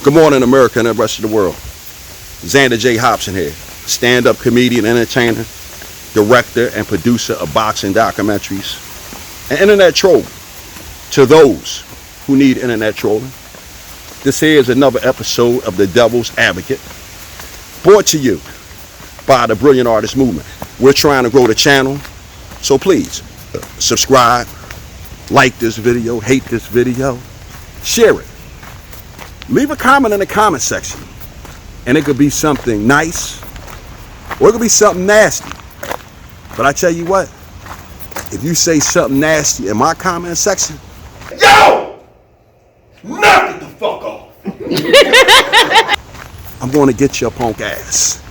Good morning, America and the rest of the world. Xander J. Hobson here, stand-up comedian, entertainer, director, and producer of boxing documentaries, and internet troll. To those who need internet trolling, this here is another episode of The Devil's Advocate, brought to you by the Brilliant Artist Movement. We're trying to grow the channel, so please subscribe, like this video, hate this video, share it. Leave a comment in the comment section, and it could be something nice or it could be something nasty. But I tell you what, if you say something nasty in my comment section, yo, knock it the fuck off. I'm going to get your punk ass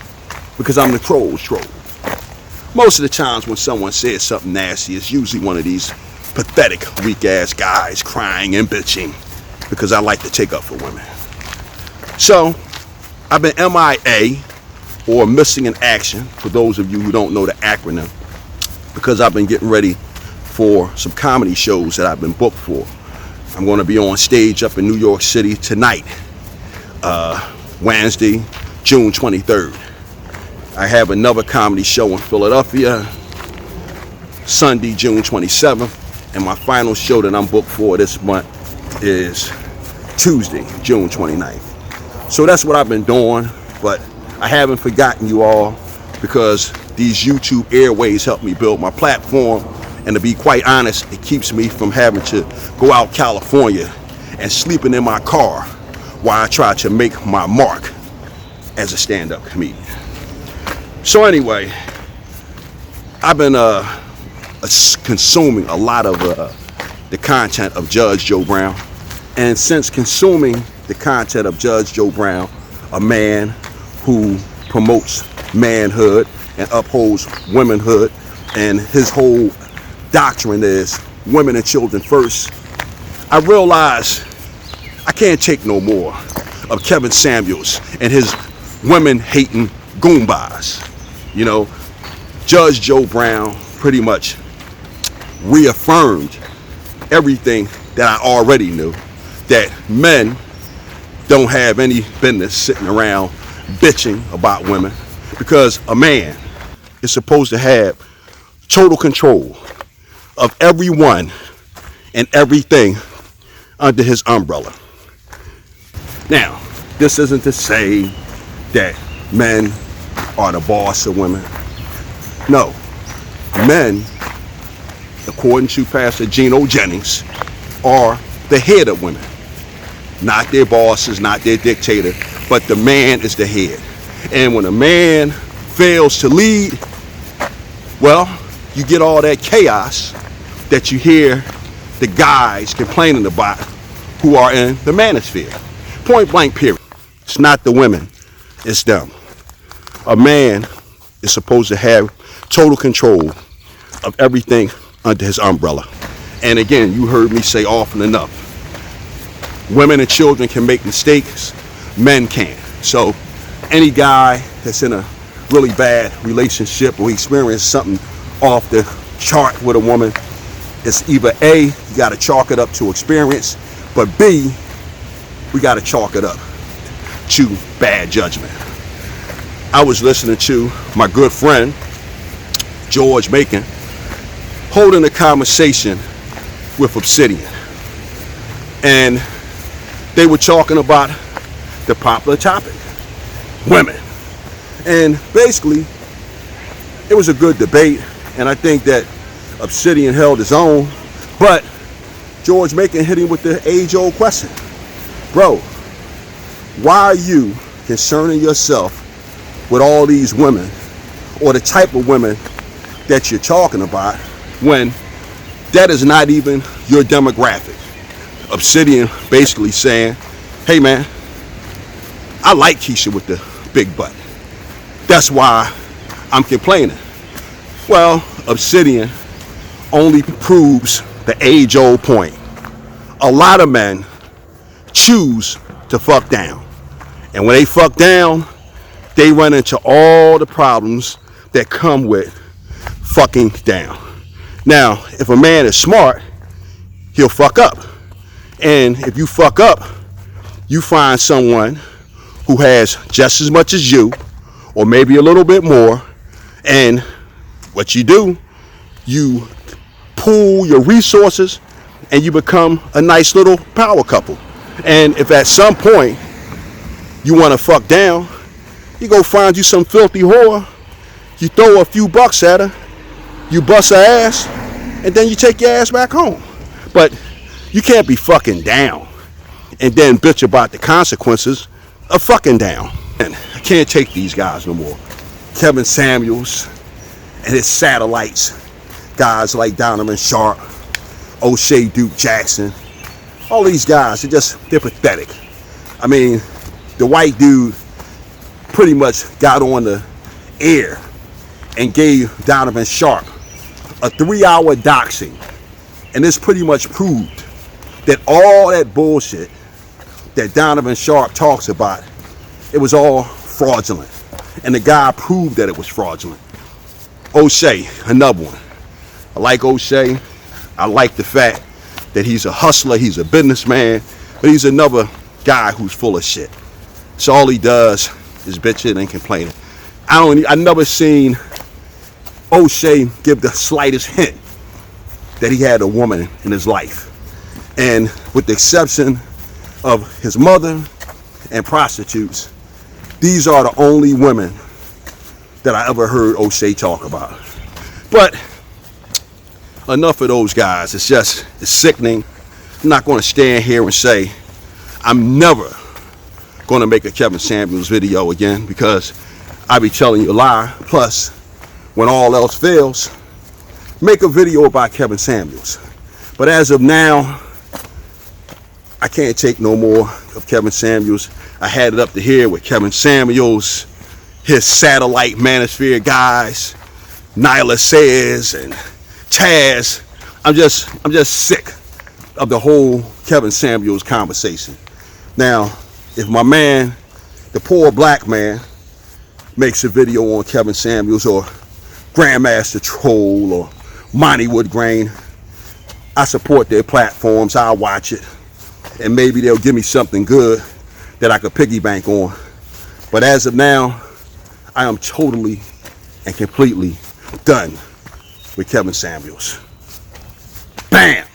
because I'm the troll's troll. Most of the times when someone says something nasty, it's usually one of these pathetic, weak-ass guys crying and bitching because I like to take up for women. So, I've been MIA, or missing in action, for those of you who don't know the acronym, because I've been getting ready for some comedy shows that I've been booked for. I'm going to be on stage up in New York City tonight, Wednesday, June 23rd. I have another comedy show in Philadelphia, Sunday, June 27th, and my final show that I'm booked for this month is Tuesday, June 29th. So that's what I've been doing, but I haven't forgotten you all because these YouTube airways help me build my platform, and to be quite honest, it keeps me from having to go out California and sleeping in my car while I try to make my mark as a stand-up comedian. So anyway, I've been consuming a lot of the content of Judge Joe Brown. And since consuming the content of Judge Joe Brown, a man who promotes manhood and upholds womanhood, and his whole doctrine is women and children first, I realized I can't take no more of Kevin Samuels and his women-hating goombas. You know, Judge Joe Brown pretty much reaffirmed everything that I already knew, that men don't have any business sitting around bitching about women, because a man is supposed to have total control of everyone and everything under his umbrella. Now, this isn't to say that men are the boss of women. No, men, according to Pastor Geno Jennings, are the head of women. Not their bosses, not their dictator, but the man is the head. And when a man fails to lead, well, you get all that chaos that you hear the guys complaining about who are in the manosphere. Point blank period. It's not the women, it's them. A man is supposed to have total control of everything under his umbrella. And again, you heard me say often enough, women and children can make mistakes, men can't. So any guy that's in a really bad relationship or experienced something off the chart with a woman, it's either A, you got to chalk it up to experience, but B, we got to chalk it up to bad judgment. I was listening to my good friend, George Macon, holding a conversation with Obsidian. And they were talking about the popular topic, women. And basically, it was a good debate, and I think that Obsidian held his own, but George Macon hit him with the age-old question. Bro, why are you concerning yourself with all these women, or the type of women that you're talking about, when that is not even your demographic? Obsidian basically saying, hey man, I like Keisha with the big butt. That's why I'm complaining. Well, Obsidian only proves the age-old point. A lot of men choose to fuck down. And when they fuck down, they run into all the problems that come with fucking down. Now, if a man is smart, he'll fuck up. And if you fuck up, you find someone who has just as much as you, or maybe a little bit more, and what you do, you pool your resources and you become a nice little power couple. And if at some point you want to fuck down, you go find you some filthy whore, you throw a few bucks at her, you bust her ass, and then you take your ass back home. But you can't be fucking down and then bitch about the consequences of fucking down. And I can't take these guys no more. Kevin Samuels and his satellites, guys like Donovan Sharp, O'Shea Duke Jackson, all these guys, they're pathetic. I mean, the white dude pretty much got on the air and gave Donovan Sharp a 3-hour doxing. And this pretty much proved that all that bullshit that Donovan Sharp talks about, it was all fraudulent. And the guy proved that it was fraudulent. O'Shea, another one. I like O'Shea. I like the fact that he's a hustler, he's a businessman, but he's another guy who's full of shit. So all he does is bitching and complaining. I never seen O'Shea give the slightest hint that he had a woman in his life. And with the exception of his mother and prostitutes, these are the only women that I ever heard O'Shea talk about. But enough of those guys. It's sickening. I'm not going to stand here and say I'm never going to make a Kevin Samuels video again, because I be telling you a lie. Plus, when all else fails, make a video about Kevin Samuels. But as of now, I can't take no more of Kevin Samuels. I had it up to here with Kevin Samuels, his satellite manosphere guys, Nyla Says and Taz. I'm just sick of the whole Kevin Samuels conversation. Now, if my man, the poor black man, makes a video on Kevin Samuels or Grandmaster Troll or Monty Woodgrain, I support their platforms. I'll watch it, and maybe they'll give me something good that I could piggy bank on. But as of now, I am totally and completely done with Kevin Samuels. Bam!